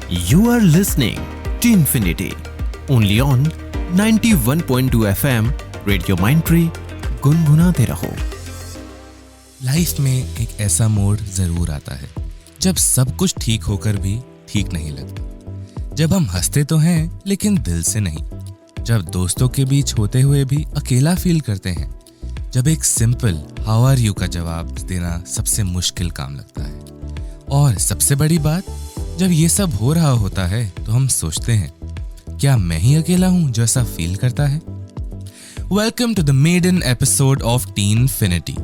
You are listening to Infinity, only on 91.2 FM, Radio Mindtree, गुनगुनाते रहो। Life में एक ऐसा मोड़ जरूर आता है जब सब कुछ ठीक होकर भी ठीक नहीं लगता, जब हम हंसते तो हैं लेकिन दिल से नहीं, जब दोस्तों के बीच होते हुए भी अकेला फील करते हैं, जब एक सिंपल हाउ आर यू का जवाब देना सबसे मुश्किल काम लगता है, और सबसे बड़ी बात, जब ये सब हो रहा होता है तो हम सोचते हैं, क्या मैं ही अकेला हूं जो ऐसा फील करता है? Welcome to the maiden episode of Teenfinity,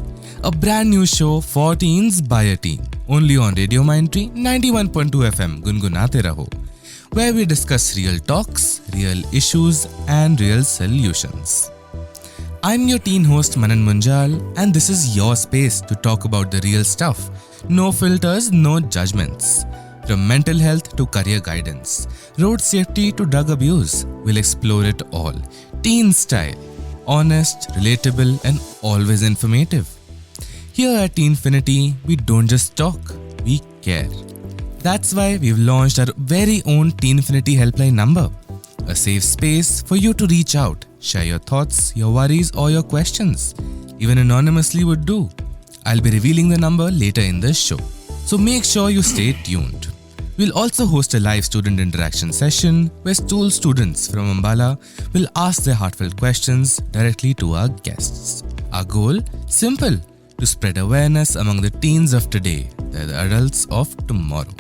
a brand new show for teens by a teen, only on Radio Mindtree 91.2 FM गुनगुनाते रहो, where we discuss real talks, real issues and real solutions. I'm your teen host Manan Munjal, and this is your space to talk about the real stuff. No filters, no judgments. From mental health to career guidance, road safety to drug abuse, we'll explore it all. Teen style, honest, relatable and always informative. Here at Teenfinity, we don't just talk, we care. That's why we've launched our very own Teenfinity helpline number, a safe space for you to reach out, share your thoughts, your worries or your questions. Even anonymously would do. I'll be revealing the number later in the show, so make sure you stay tuned. We'll also host a live student interaction session where school students from Ambala will ask their heartfelt questions directly to our guests. Our goal? Simple, to spread awareness among the teens of today, the adults of tomorrow.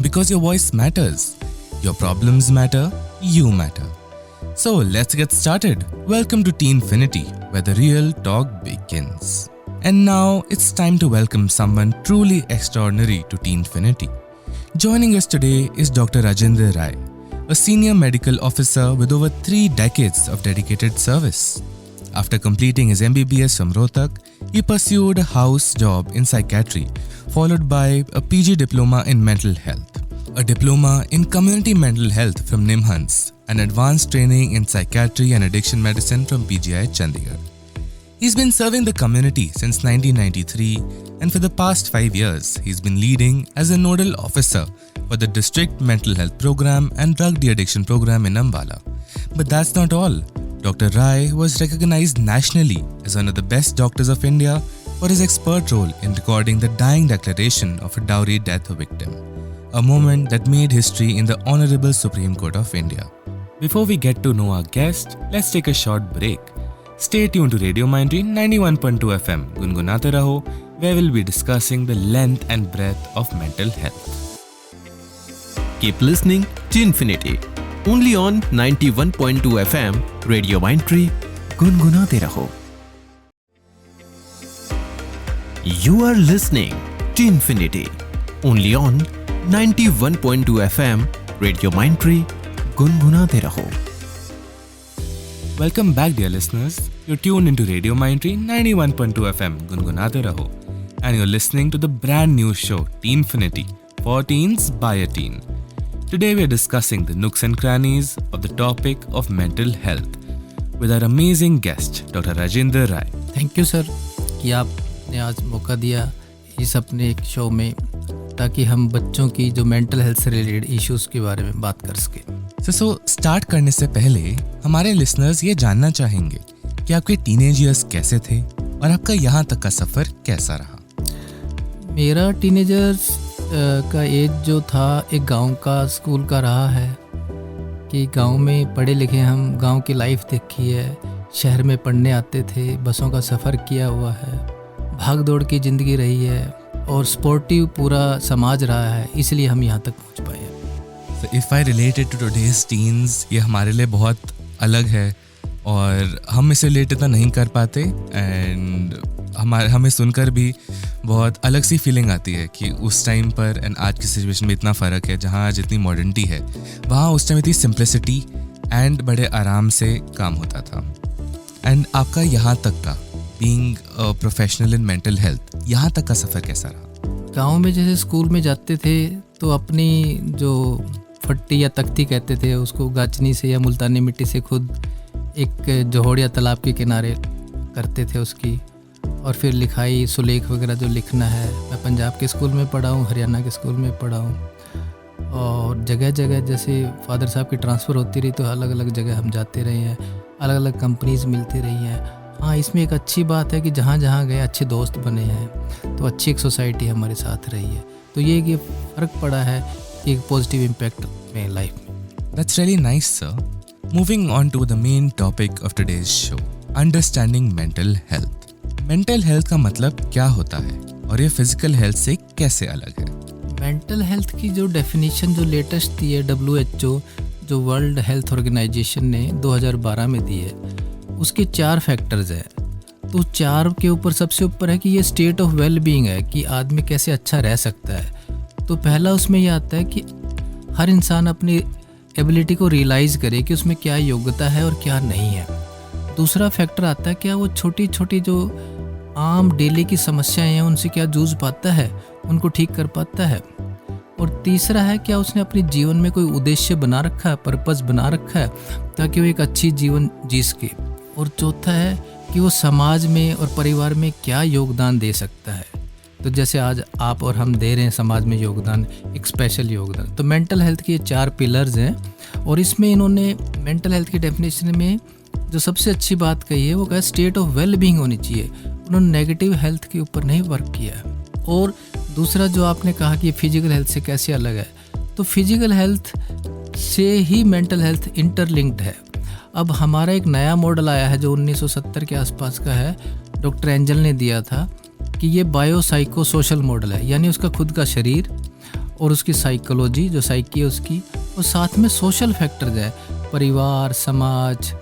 Because your voice matters, your problems matter, you matter. So let's get started. Welcome to Teenfinity, where the real talk begins. And now it's time to welcome someone truly extraordinary to Teenfinity. Joining us today is Dr. Rajendra Rai, a senior medical officer with over 3 decades of dedicated service. After completing his MBBS from Rohtak, he pursued a house job in psychiatry, followed by a PG diploma in mental health, a diploma in community mental health from NIMHANS, and advanced training in psychiatry and addiction medicine from PGI Chandigarh. He's been serving the community since 1993, and for the past 5 years, he's been leading as a nodal officer for the district mental health program and drug de-addiction program in Ambala. But that's not all. Dr. Rai was recognized nationally as one of the best doctors of India for his expert role in recording the dying declaration of a dowry death victim, a moment that made history in the Honorable Supreme Court of India. Before we get to know our guest, let's take a short break. Stay tuned to Radio Mindtree 91.2 FM, Gungunate Raho, where we'll be discussing the length and breadth of mental health. Keep listening to Infinity, only on 91.2 FM, Radio Mindtree, गुनगुनाते रहो। You are listening to Infinity, only on 91.2 FM, Radio Mindtree, गुनगुनाते रहो। Welcome back, dear listeners. You're tuned into Radio Mindtree 91.2 FM, Gungunate Raho, and you're listening to the brand new show Teenfinity, for teens by a teen. Today we're discussing the nooks and crannies of the topic of mental health with our amazing guest, Dr. Rajendra Rai. Thank you sir कि आपने आज मौका दिया इस अपने एक show में, ताकि हम बच्चों की जो मेंटल हेल्थ से रिलेटेड इश्यूज़ के बारे में बात कर सकें। सो स्टार्ट करने से पहले हमारे लिसनर्स ये जानना चाहेंगे कि आपके टीनेज ईयर्स कैसे थे और आपका यहाँ तक का सफ़र कैसा रहा? मेरा टीनेजर्स का एज जो था एक गांव का स्कूल का रहा है, कि गांव में पढ़े लिखे, हम गांव की लाइफ देखी है, शहर में पढ़ने आते थे, बसों का सफ़र किया हुआ है, भाग दौड़ की ज़िंदगी रही है और स्पोर्टिव पूरा समाज रहा है, इसलिए हम यहाँ तक पहुँच पाए हैं। If I related to today's teens, ये हमारे लिए बहुत अलग है और हम इसे रिलेट इतना नहीं कर पाते, एंड हमें सुनकर भी बहुत अलग सी फीलिंग आती है कि उस टाइम पर एंड आज की सिचुएशन में इतना फ़र्क है। जहाँ आज इतनी मॉडर्निटी है, वहाँ उस टाइम इतनी सिंप्लिसिटी एंड बड़े आराम से काम होता था। एंड आपका यहाँ तक का being a professional in mental health, यहाँ तक का सफ़र कैसा रहा? गाँव में जैसे स्कूल में जाते थे तो अपनी जो फट्टी या तख्ती कहते थे उसको गाचनी से या मुल्तानी मिट्टी से खुद एक जोहड़ या तालाब के किनारे करते थे उसकी, और फिर लिखाई सुलेख वगैरह जो लिखना है। मैं पंजाब के स्कूल में पढ़ा हूँ, हरियाणा के स्कूल में पढ़ा हूँ, और जगह जगह जैसे फादर साहब की ट्रांसफ़र होती रही तो अलग अलग जगह हम जाते रहे हैं, अलग अलग कंपनीज़ मिलती रही हैं। हाँ, इसमें एक अच्छी बात है कि जहाँ जहाँ गए अच्छे दोस्त बने हैं, तो अच्छी एक सोसाइटी हमारे साथ रही है। तो ये फ़र्क पड़ा है कि एक पॉजिटिव इम्पैक्ट में लाइफ में। That's really nice, sir. Moving on to the main topic of today's show, understanding mental health. Mental health का मतलब क्या होता है और ये फिजिकल हेल्थ से कैसे अलग है? मेंटल हेल्थ की जो डेफिनेशन जो लेटेस्ट दी है WHO, जो वर्ल्ड हेल्थ ऑर्गेनाइजेशन ने 2012 में दी है, उसके 4 फैक्टर्स हैं। तो 4 के ऊपर सबसे ऊपर है कि ये स्टेट ऑफ वेल बीइंग है, कि आदमी कैसे अच्छा रह सकता है। तो पहला उसमें यह आता है कि हर इंसान अपनी एबिलिटी को रियलाइज़ करे कि उसमें क्या योग्यता है और क्या नहीं है। दूसरा फैक्टर आता है क्या वो छोटी छोटी जो आम डेली की समस्याएं हैं उनसे क्या जूझ पाता है, उनको ठीक कर पाता है। और तीसरा है क्या उसने अपने जीवन में कोई उद्देश्य बना रखा है, पर्पस बना रखा है, ताकि वो एक अच्छी जीवन जी सके। और चौथा है कि वो समाज में और परिवार में क्या योगदान दे सकता है। तो जैसे आज आप और हम दे रहे हैं समाज में योगदान, एक स्पेशल योगदान। तो मेंटल हेल्थ के ये 4 पिलर्स हैं और इसमें इन्होंने मेंटल हेल्थ की डेफिनेशन में जो सबसे अच्छी बात कही है वो कहा स्टेट ऑफ वेल बीइंग होनी चाहिए। उन्होंने नेगेटिव हेल्थ के ऊपर नहीं वर्क किया है। और दूसरा जो आपने कहा कि फिजिकल हेल्थ से कैसे अलग है, तो फिजिकल हेल्थ से ही मेंटल हेल्थ इंटरलिंक्ड है। अब हमारा एक नया मॉडल आया है जो 1970 के आसपास का है, डॉक्टर एंजल ने दिया था, कि ये बायोसाइको सोशल मॉडल है, यानी उसका खुद का शरीर और उसकी साइकोलॉजी जो साइकी है उसकी, और साथ में सोशल फैक्टर्स है, परिवार, समाज,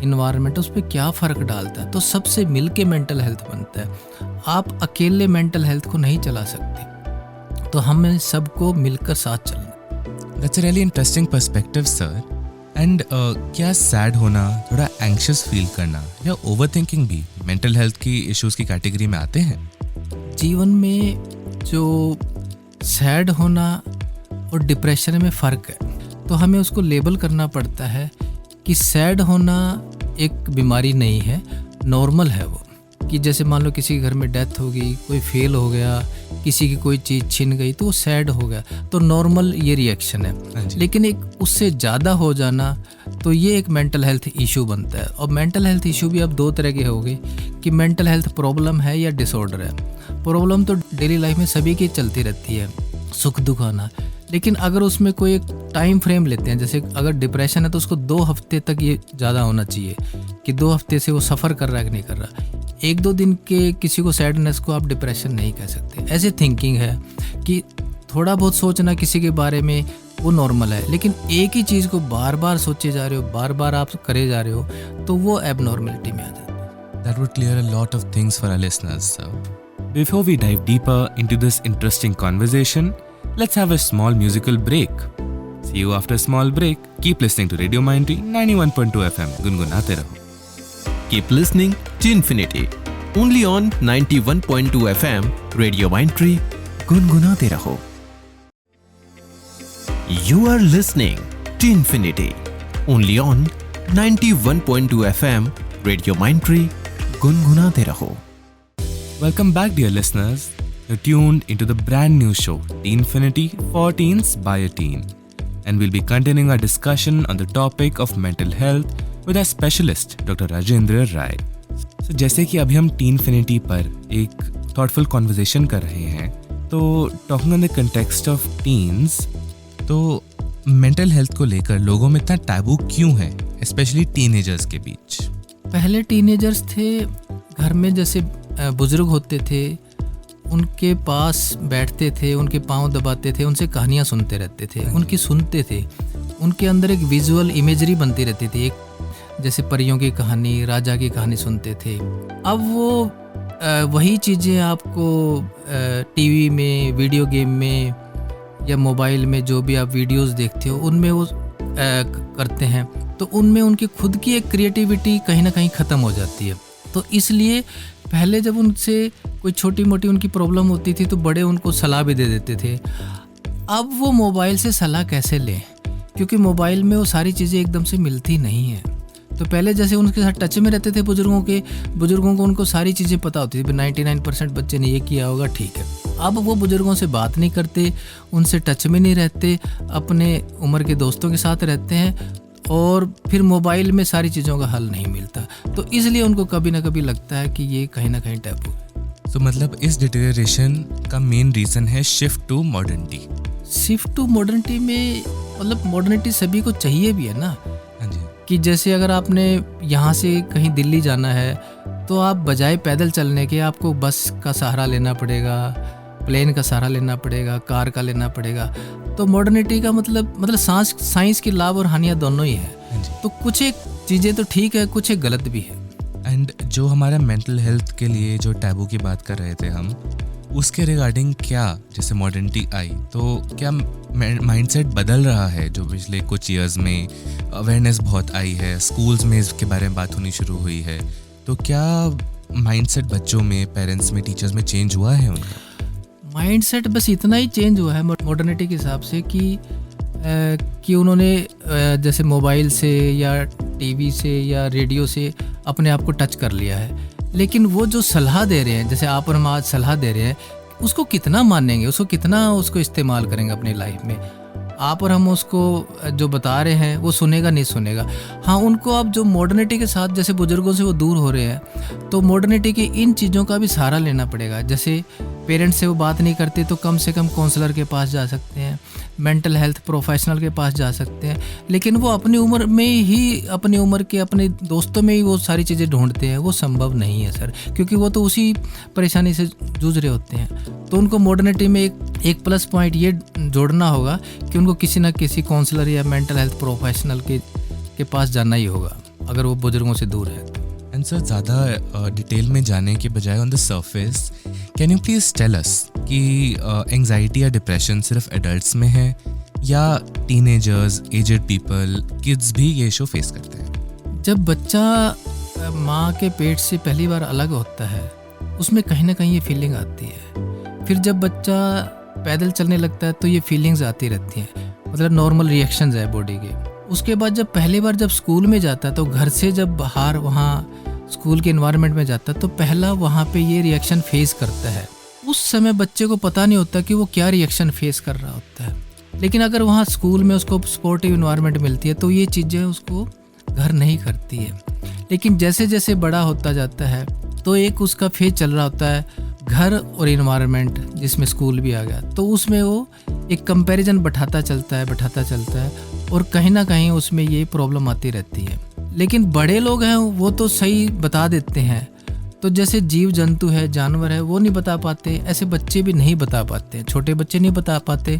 इन्वायरमेंट, उस पर क्या फ़र्क डालता है। तो सबसे मिल के मेंटल हेल्थ बनता है। आप अकेले मेंटल हेल्थ को नहीं चला सकते, तो हमें सबको मिलकर साथ चलना। That's a really interesting perspective, sir. And क्या सैड होना, थोड़ा एंग्शियस फील करना या ओवरथिंकिंग भी मेंटल हेल्थ की इश्यूज़ की कैटेगरी में आते हैं? जीवन में जो सैड होना और डिप्रेशन में फ़र्क है, तो हमें उसको लेबल करना पड़ता है कि सैड होना एक बीमारी नहीं है, नॉर्मल है वो। कि जैसे मान लो किसी के घर में डेथ हो गई, कोई फेल हो गया, किसी की कोई चीज़ छिन गई, तो वो सैड हो गया, तो नॉर्मल ये रिएक्शन है। लेकिन एक उससे ज़्यादा हो जाना, तो ये एक मेंटल हेल्थ इशू बनता है। और मेंटल हेल्थ इशू भी अब 2 तरह के हो गए कि मेंटल हेल्थ प्रॉब्लम है या डिसऑर्डर है। प्रॉब्लम तो डेली लाइफ में सभी की चलती रहती है, सुख दुख आना। लेकिन अगर उसमें कोई एक टाइम फ्रेम लेते हैं, जैसे अगर डिप्रेशन है तो उसको 2 हफ्ते तक ये ज़्यादा होना चाहिए कि 2 हफ्ते से वो सफ़र कर रहा है कि नहीं कर रहा। 1-2 दिन के किसी को सैडनेस को आप डिप्रेशन नहीं कह सकते। ऐसे थिंकिंग है कि थोड़ा बहुत सोचना किसी के बारे में वो नॉर्मल है, लेकिन एक ही चीज़ को बार बार सोचे जा रहे हो, बार बार आप करे जा रहे हो, तो वो एबनॉर्मलिटी में आ जाता है। That would clear a lot of things for our listeners, sir. Before we dive deeper into this interesting conversation, let's have a small musical break. See you after a small break. Keep listening to Radio Mindtree 91.2 FM. गुनगुनाते रहो. Keep listening to Infinity, only on 91.2 FM, Radio Mindtree, गुनगुनाते रहो. You are listening to Infinity, only on 91.2 FM, Radio Mindtree, गुनगुनाते रहो. Welcome back, dear listeners. You're tuned into the brand new show, Teenfinity, for teens by a teen. And we'll be continuing our discussion on the topic of mental health with our specialist, Dr. Rajendra Rai. So, जैसे कि अभी हम Teenfinity पर एक thoughtful conversation कर रहे हैं, तो talking on the context of teens, तो mental health को लेकर लोगों में इतना टैबू क्यों है, especially teenagers के बीच? पहले टीनेजर्स थे, घर में जैसे बुजुर्ग होते थे, उनके पास बैठते थे, उनके पाँव दबाते थे, उनसे कहानियाँ सुनते रहते थे, उनकी सुनते थे, उनके अंदर एक विजुअल इमेजरी बनती रहती थी, एक जैसे परियों की कहानी, राजा की कहानी सुनते थे। अब वो वही चीज़ें आपको टीवी में, वीडियो गेम में या मोबाइल में जो भी आप वीडियोस देखते हो उनमें वो करते हैं, तो उनमें उनकी खुद की एक क्रिएटिविटी कहीं ना कहीं ख़त्म हो जाती है। तो इसलिए पहले जब उनसे कोई छोटी मोटी उनकी प्रॉब्लम होती थी तो बड़े उनको सलाह भी दे देते थे। अब वो मोबाइल से सलाह कैसे लें, क्योंकि मोबाइल में वो सारी चीज़ें एकदम से मिलती नहीं हैं। तो पहले जैसे उनके साथ टच में रहते थे बुजुर्गों को उनको सारी चीज़ें पता होती थी, 99% बच्चे ने ये किया होगा, ठीक है। अब वो बुजुर्गों से बात नहीं करते, उनसे टच में नहीं रहते, अपने उम्र के दोस्तों के साथ रहते हैं और फिर मोबाइल में सारी चीज़ों का हल नहीं मिलता, तो इसलिए उनको कभी ना कभी लगता है कि ये कहीं ना कहीं टैबू है। तो मतलब इस डिटेरियरेशन का मेन रीज़न है shift to modernity. Shift to modernity में मतलब मॉडर्निटी सभी को चाहिए भी है ना। हाँ जी। कि जैसे अगर आपने यहाँ से कहीं दिल्ली जाना है तो आप बजाय पैदल चलने के आपको बस का सहारा लेना पड़ेगा, प्लेन का सहारा लेना पड़ेगा, कार का लेना पड़ेगा। तो मॉडर्निटी का मतलब साइंस की लाभ और हानियाँ दोनों ही है। तो कुछ एक चीज़ें तो ठीक है, कुछ एक गलत भी है। एंड जो हमारा मेंटल हेल्थ के लिए जो टैबू की बात कर रहे थे हम, उसके रिगार्डिंग क्या, जैसे मॉडर्निटी आई तो क्या माइंडसेट बदल रहा है? जो पिछले कुछ ईयर्स में अवेयरनेस बहुत आई है, स्कूल्स में इसके बारे में बात होनी शुरू हुई है, तो क्या माइंडसेट बच्चों में, पेरेंट्स में, टीचर्स में चेंज हुआ है उनका? माइंडसेट बस इतना ही चेंज हुआ है मॉडर्निटी के हिसाब से कि उन्होंने जैसे मोबाइल से या टीवी से या रेडियो से अपने आप को टच कर लिया है। लेकिन वो जो सलाह दे रहे हैं, जैसे आप और हम आज सलाह दे रहे हैं, उसको कितना मानेंगे, उसको इस्तेमाल करेंगे अपनी लाइफ में? आप और हम उसको जो बता रहे हैं वो सुनेगा नहीं सुनेगा। हाँ, उनको अब जो मॉडर्निटी के साथ जैसे बुजुर्गों से वो दूर हो रहे हैं, तो मॉडर्निटी की इन चीज़ों का भी सहारा लेना पड़ेगा। जैसे पेरेंट्स से वो बात नहीं करते तो कम से कम काउंसलर के पास जा सकते हैं, मेंटल हेल्थ प्रोफेशनल के पास जा सकते हैं। लेकिन वो अपनी उम्र में ही, अपनी उम्र के अपने दोस्तों में ही वो सारी चीज़ें ढूंढते हैं, वो संभव नहीं है सर, क्योंकि वो तो उसी परेशानी से जूझ रहे होते हैं। तो उनको मॉडर्निटी में एक प्लस पॉइंट ये जोड़ना होगा कि उनको किसी न किसी काउंसलर या मेंटल हेल्थ प्रोफेशनल के पास जाना ही होगा अगर वो बुजुर्गों से दूर है। एंड सर, ज़्यादा डिटेल में जाने के बजाय on the surface, can you please tell us कि एंग्जाइटी या डिप्रेशन सिर्फ एडल्ट्स में है या टीनेजर्स, एजेड पीपल, किड्स भी ये इशू फेस करते हैं? जब बच्चा माँ के पेट से पहली बार अलग होता है, उसमें कहीं ना कहीं ये फीलिंग आती है। फिर जब बच्चा पैदल चलने लगता है तो ये फीलिंग्स आती रहती हैं, मतलब नॉर्मल रिएक्शंस है बॉडी के। उसके बाद जब पहली बार जब स्कूल में जाता है, तो घर से जब बाहर वहाँ स्कूल के इन्वायरमेंट में जाता है, तो पहला वहाँ पे ये रिएक्शन फेस करता है। उस समय बच्चे को पता नहीं होता कि वो क्या रिएक्शन फेस कर रहा होता है। लेकिन अगर वहाँ स्कूल में उसको सपोर्टिव इन्वायरमेंट मिलती है तो ये चीज़ें उसको घर नहीं करती है। लेकिन जैसे जैसे बड़ा होता जाता है तो एक उसका फेज चल रहा होता है, घर और इन्वायरमेंट जिसमें स्कूल भी आ गया, तो उसमें वो एक कंपैरिजन बढ़ाता चलता है और कहीं ना कहीं उसमें ये प्रॉब्लम आती रहती है। लेकिन बड़े लोग हैं वो तो सही बता देते हैं। तो जैसे जीव जंतु है, जानवर है, वो नहीं बता पाते, ऐसे बच्चे भी नहीं बता पाते, छोटे बच्चे नहीं बता पाते।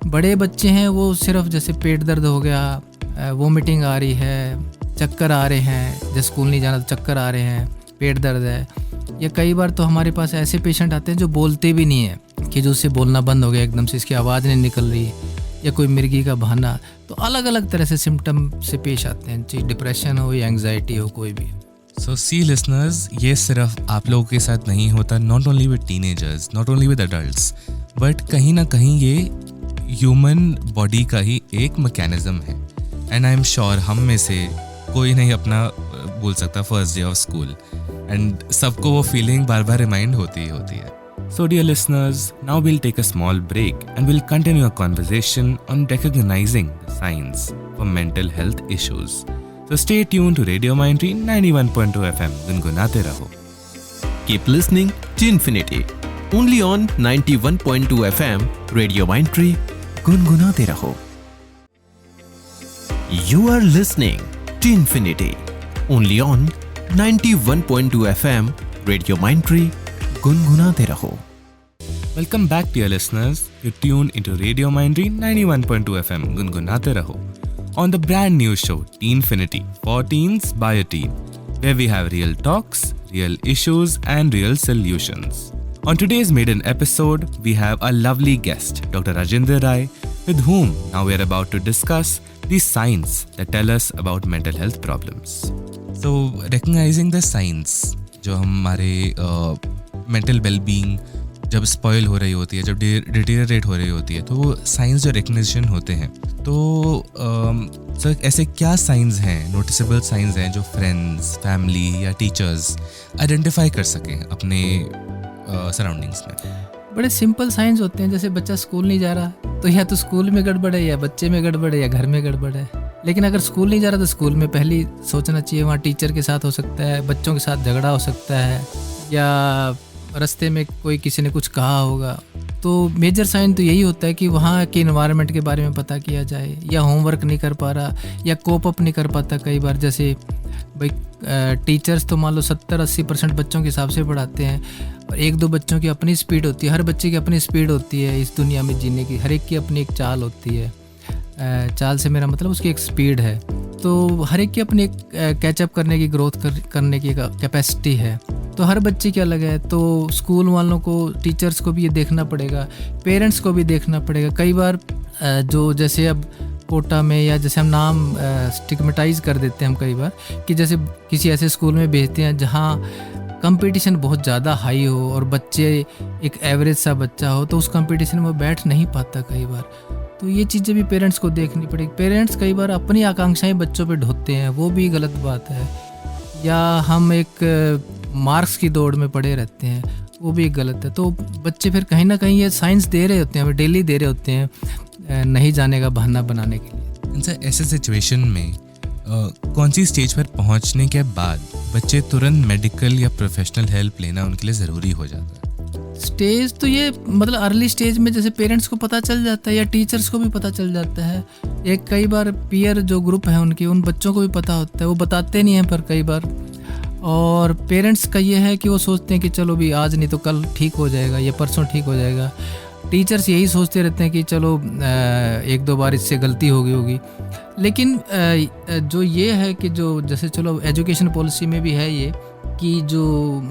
बड़े बच्चे हैं वो सिर्फ जैसे पेट दर्द हो गया, वोमिटिंग आ रही है, चक्कर आ रहे हैं, जैसे स्कूल नहीं जाना तो चक्कर आ रहे हैं, पेट दर्द है। या कई बार तो हमारे पास ऐसे पेशेंट आते हैं जो बोलते भी नहीं हैं, कि जो उससे बोलना बंद हो गया एकदम से, इसकी आवाज़ नहीं निकल रही, या कोई मिर्गी का बहाना। तो अलग अलग तरह से सिम्टम से पेश आते हैं, चाहे डिप्रेशन हो या एंग्जाइटी हो, कोई भी। सो सी लिसनर्स, ये सिर्फ आप लोगों के साथ नहीं होता, not only with teenagers, not only with adults, but कहीं ना कहीं ये ह्यूमन बॉडी का ही एक मैकेनिज्म है। एंड आई एम श्योर हम में से कोई नहीं अपना बोल सकता first day of school, and सबको वो फीलिंग बार बार रिमाइंड होती है। So dear listeners, now we'll take a small break and we'll continue our conversation on recognizing the signs for mental health issues. So stay tuned to Radio Mindtree 91.2 FM. गुनगुनाते रहो। Keep listening to Infinity, only on 91.2 FM, Radio Mindtree, गुनगुनाते रहो। You are listening to Infinity, only on 91.2 FM, Radio Mindtree, गुनगुनाते रहो। Welcome back dear listeners. You tune into Radio Mindtree 91.2 FM, गुनगुनाते रहो, on the brand new show Teenfinity, for teens by a teen, where we have real talks, real issues and real solutions. On today's maiden episode, we have a lovely guest, Dr. Rajendra Rai, with whom now we are about to discuss the signs that tell us about mental health problems. So recognizing the signs, जो हमारे mental wellbeing जब spoil हो रही होती है, जब डिटेरियरेट हो रही होती है, तो वो साइंस जो रिकग्निशन होते हैं, तो सर ऐसे क्या साइंस हैं, नोटिसेबल साइंस हैं जो फ्रेंड्स, फैमिली या टीचर्स आइडेंटिफाई कर सकें अपने सराउंडिंग्स में? बड़े सिंपल साइंस होते हैं। जैसे बच्चा स्कूल नहीं जा रहा तो या तो स्कूल में गड़बड़ है, या बच्चे में गड़बड़ है, या घर में गड़बड़ है। लेकिन अगर स्कूल नहीं जा रहा तो स्कूल में पहले सोचना चाहिए, वहाँ टीचर के साथ हो सकता है, बच्चों के साथ झगड़ा हो सकता है, या रास्ते में कोई किसी ने कुछ कहा होगा। तो मेजर साइन तो यही होता है कि वहाँ के इन्वायरमेंट के बारे में पता किया जाए, या होमवर्क नहीं कर पा रहा, या कोप अप नहीं कर पाता। कई बार जैसे भाई टीचर्स तो मान लो 70-80% बच्चों के हिसाब से पढ़ाते हैं, और 1-2 बच्चों की अपनी स्पीड होती है। हर बच्चे की अपनी स्पीड होती है इस दुनिया में जीने की, हर एक की अपनी एक चाल होती है। चाल से मेरा मतलब उसकी एक स्पीड है। तो हर एक की अपनी एक कैचअप करने की, ग्रोथ करने की कैपेसिटी है। तो हर बच्चे की अलग है। तो स्कूल वालों को, टीचर्स को भी ये देखना पड़ेगा, पेरेंट्स को भी देखना पड़ेगा। कई बार जो जैसे अब कोटा में, या जैसे हम नाम स्टिग्मेटाइज कर देते हैं हम कई बार, कि जैसे किसी ऐसे स्कूल में भेजते हैं जहाँ कंपटीशन बहुत ज़्यादा हाई हो और बच्चे एक एवरेज सा बच्चा हो, तो उस कंपटीशन में वो बैठ नहीं पाता कई बार। तो ये चीज़ें भी पेरेंट्स को देखनी पड़ेगी। पेरेंट्स कई बार अपनी आकांक्षाएं बच्चों पे ढोते हैं, वो भी गलत बात है। या हम एक मार्क्स की दौड़ में पड़े रहते हैं, वो भी गलत है। तो बच्चे फिर कहीं ना कहीं ये साइंस दे रहे होते हैं, हमें डेली दे रहे होते हैं नहीं जाने का बहाना बनाने के लिए। ऐसे सिचुएशन में कौन सी स्टेज पर पहुंचने के बाद बच्चे तुरंत मेडिकल या प्रोफेशनल हेल्प लेना उनके लिए ज़रूरी हो जाता है? स्टेज तो ये मतलब अर्ली स्टेज में जैसे पेरेंट्स को पता चल जाता है, या टीचर्स को भी पता चल जाता है। एक कई बार पीयर जो ग्रुप है उनके, उन बच्चों को भी पता होता है, वो बताते नहीं हैं पर कई बार। और पेरेंट्स का ये है कि वो सोचते हैं कि चलो भी आज नहीं तो कल ठीक हो जाएगा, या परसों ठीक हो जाएगा। टीचर्स यही सोचते रहते हैं कि चलो 1-2 बार इससे गलती हो गई होगी। लेकिन जो ये है कि जो जैसे चलो एजुकेशन पॉलिसी में भी है ये कि जो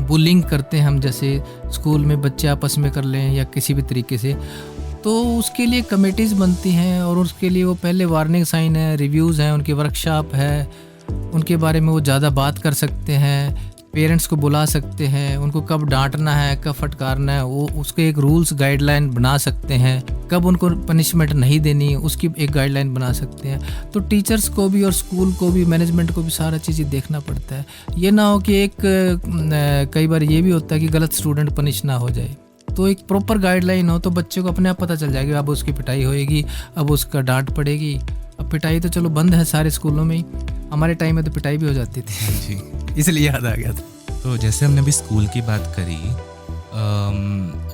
बुलिंग करते हैं हम, जैसे स्कूल में बच्चे आपस में कर लें या किसी भी तरीके से, तो उसके लिए कमेटीज़ बनती हैं, और उसके लिए वो पहले वार्निंग साइन है, रिव्यूज़ हैं, उनकी वर्कशॉप है, उनके बारे में वो ज़्यादा बात कर सकते हैं, पेरेंट्स को बुला सकते हैं, उनको कब डांटना है, कब फटकारना है, वो उसके एक रूल्स गाइडलाइन बना सकते हैं, कब उनको पनिशमेंट नहीं देनी उसकी एक गाइडलाइन बना सकते हैं। तो टीचर्स को भी और स्कूल को भी, मैनेजमेंट को भी सारा चीज़ें देखना पड़ता है। ये ना हो कि एक कई बार ये भी होता है कि गलत स्टूडेंट पनिश ना हो जाए। तो एक प्रॉपर गाइडलाइन हो तो बच्चे को अपने आप पता चल जाएगा, अब उसकी पिटाई होएगी, अब उसका डांट पड़ेगी। अब पिटाई तो चलो बंद है सारे स्कूलों में ही, हमारे टाइम में तो पिटाई भी हो जाती थी जी, इसलिए याद आ गया था। तो जैसे हमने अभी स्कूल की बात करी,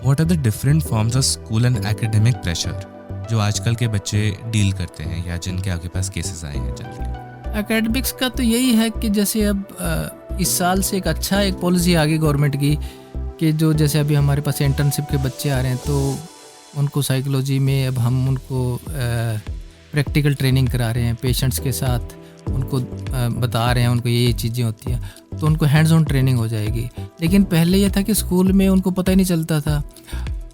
what are the different forms of school and academic pressure जो आजकल के बच्चे डील करते हैं या जिनके आपके पास केसेस आए हैं जनरली? एकेडमिक्स का तो यही है कि जैसे अब इस साल से एक पॉलिसी आ गई गवर्नमेंट की कि जो जैसे अभी हमारे पास इंटर्नशिप के बच्चे आ रहे हैं तो उनको साइकोलॉजी में अब हम उनको प्रैक्टिकल ट्रेनिंग करा रहे हैं, पेशेंट्स के साथ उनको बता रहे हैं उनको ये चीज़ें होती हैं, तो उनको हैंड्स ऑन ट्रेनिंग हो जाएगी। लेकिन पहले ये था कि स्कूल में उनको पता ही नहीं चलता था,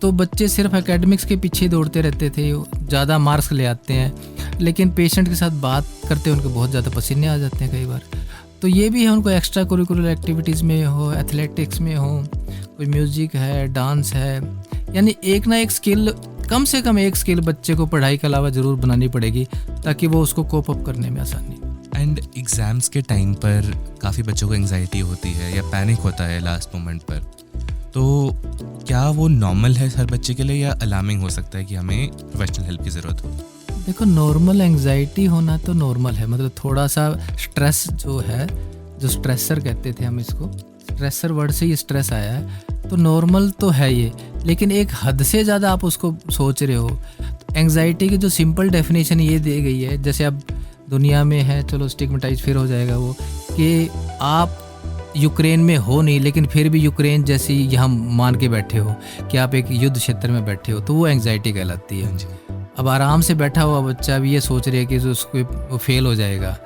तो बच्चे सिर्फ एकेडमिक्स के पीछे दौड़ते रहते थे, ज़्यादा मार्क्स ले आते हैं, लेकिन पेशेंट के साथ बात करते उनको बहुत ज़्यादा पसीने आ जाते हैं कई बार। तो ये भी है, उनको एक्स्ट्रा करिकुलर एक्टिविटीज़ में हो, एथलेटिक्स में हो, कोई म्यूज़िक है, डांस है, यानी एक ना एक स्किल, कम से कम एक स्किल बच्चे को पढ़ाई के अलावा ज़रूर बनानी पड़ेगी ताकि वो उसको कोप अप करने में आसानी। एंड एग्ज़ाम्स के टाइम पर काफ़ी बच्चों को एंग्जाइटी होती है या पैनिक होता है लास्ट मोमेंट पर, तो क्या वो नॉर्मल है हर बच्चे के लिए या अलार्मिंग हो सकता है कि हमें प्रोफेशनल हेल्प की ज़रूरत हो? देखो, नॉर्मल एंग्जाइटी होना तो नॉर्मल है, मतलब थोड़ा सा स्ट्रेस जो है, जो स्ट्रेसर कहते थे हम इसको, स्ट्रेसर वर्ड से ये स्ट्रेस आया है, तो नॉर्मल तो है ये, लेकिन एक हद से ज़्यादा आप उसको सोच रहे हो। एंग्जाइटी की जो सिंपल डेफिनेशन ये दी गई है, जैसे अब दुनिया में है, चलो स्टिग्मेटाइज फिर हो जाएगा वो, कि आप यूक्रेन में हो नहीं लेकिन फिर भी यूक्रेन जैसी यहाँ मान के बैठे हो कि आप एक युद्ध क्षेत्र में बैठे हो, तो वो एंग्जाइटी कहलाती है। अब आराम से बैठा हुआ बच्चा भी ये सोच रहे है कि उसको वो फेल हो जाएगा,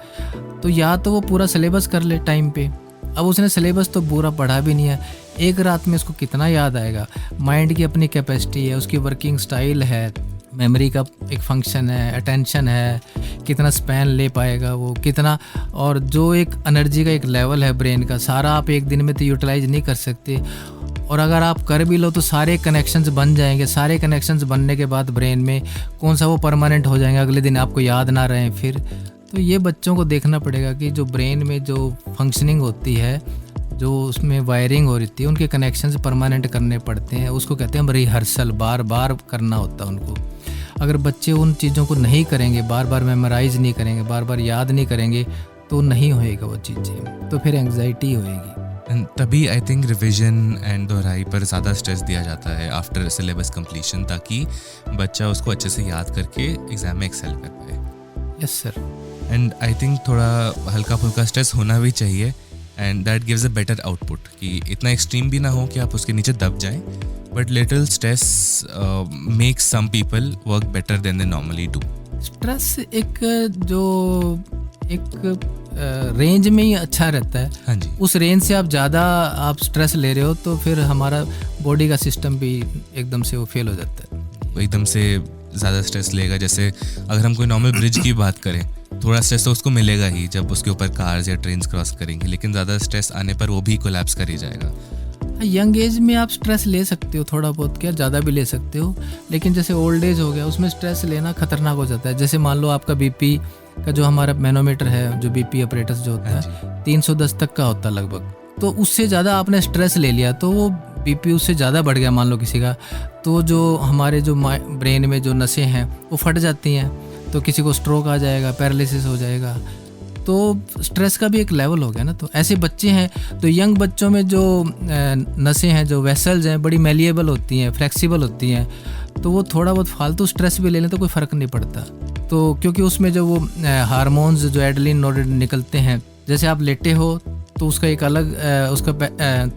तो या तो वो पूरा सिलेबस कर ले टाइम पे, अब उसने सिलेबस तो पूरा पढ़ा भी नहीं है, एक रात में उसको कितना याद आएगा। माइंड की अपनी कैपेसिटी है, उसकी वर्किंग स्टाइल है, मेमोरी का एक फंक्शन है, अटेंशन है, कितना स्पैन ले पाएगा वो, कितना, और जो एक एनर्जी का एक लेवल है ब्रेन का, सारा आप एक दिन में तो यूटिलाइज नहीं कर सकते, और अगर आप कर भी लो तो सारे कनेक्शंस बन जाएंगे, सारे कनेक्शंस बनने के बाद ब्रेन में कौन सा वो परमानेंट हो जाएंगे, अगले दिन आपको याद ना रहे फिर। तो ये बच्चों को देखना पड़ेगा कि जो ब्रेन में जो फंक्शनिंग होती है, जो उसमें वायरिंग हो रही थी उनके कनेक्शंस परमानेंट करने पड़ते हैं, उसको कहते हैं हम रिहर्सल, बार बार करना होता है उनको। अगर बच्चे उन चीज़ों को नहीं करेंगे, बार बार मेमोराइज नहीं करेंगे, बार बार याद नहीं करेंगे, तो नहीं होएगा वो चीज़ें, तो फिर एंग्जाइटी होएगी। तभी आई थिंक रिविजन एंड दोहराई पर ज़्यादा स्ट्रेस दिया जाता है आफ्टर सिलेबस कंप्लीशन, ताकि बच्चा उसको अच्छे से याद करके एग्ज़ाम में एक्सेल कर पाए। Yes sir. And I think थोड़ा हल्का फुल्का स्ट्रेस होना भी चाहिए, and that gives a better output, कि इतना एक्सट्रीम भी ना हो कि आप उसके नीचे दब जाएं, but little stress makes some people work better than they normally do. Stress एक रेंज में ही अच्छा रहता है। हाँ जी। उस रेंज से आप ज़्यादा आप स्ट्रेस ले रहे हो तो फिर हमारा बॉडी का सिस्टम भी एकदम से वो फेल हो जाता है। वो एकदम से ज़्यादा स्ट्रेस लेगा, जैसे अगर हम कोई नॉर्मल ब्रिज की बात करें, थोड़ा स्ट्रेस तो उसको मिलेगा ही जब उसके ऊपर कार्स या ट्रेन्स क्रॉस करेंगे, लेकिन ज़्यादा स्ट्रेस आने पर वो भी कोलैप्स कर ही जाएगा। यंग एज में आप स्ट्रेस ले सकते हो थोड़ा बहुत, क्या ज़्यादा भी ले सकते हो, लेकिन जैसे ओल्ड एज हो गया उसमें स्ट्रेस लेना खतरनाक हो जाता है। जैसे मान लो आपका बीपी का जो हमारा मैनोमीटर है, जो बीपी अपरेटस जो होता है 310 तक का होता है लगभग, तो उससे ज़्यादा आपने स्ट्रेस ले लिया तो वो बीपी उससे ज़्यादा बढ़ गया मान लो किसी का, तो जो हमारे जो ब्रेन में जो नसें हैं वो फट जाती हैं, तो किसी को स्ट्रोक आ जाएगा, पैरालिसिस हो जाएगा। तो स्ट्रेस का भी एक लेवल हो गया ना। तो ऐसे बच्चे हैं, तो यंग बच्चों में जो नसें हैं, जो वेसल्स हैं, बड़ी मेलिएबल होती हैं, फ्लेक्सिबल होती हैं, तो वो थोड़ा बहुत फालतू स्ट्रेस भी ले लें तो कोई फ़र्क नहीं पड़ता। तो क्योंकि उसमें जो वो हार्मोन्स जो एड्रेनलिन नोरेडाइनलिन निकलते हैं, जैसे आप लेटे हो तो उसका एक अलग उसका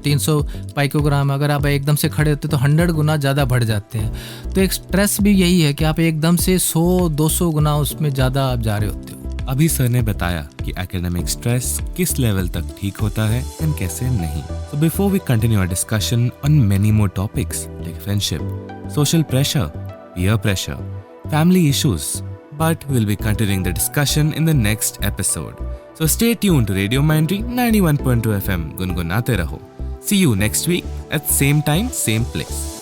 300 पाइकोग्राम, अगर आप एकदम से खड़े होते तो 100 गुना ज़्यादा बढ़ जाते हैं। तो एक स्ट्रेस भी यही है कि आप एकदम से 100-200 गुना उसमें ज़्यादा आप जा रहे होते हो। अभी सर ने बताया कि एकेडमिक स्ट्रेस किस लेवल तक ठीक होता है एंड कैसे नहीं। So before we continue our discussion on many more topics like friendship, social pressure, peer pressure, family issues, but we'll be continuing the discussion in the next episode. So stay tuned to Radio Mindtree 91.2 FM. गुनगुनाते रहो. See you next week at same time, same place.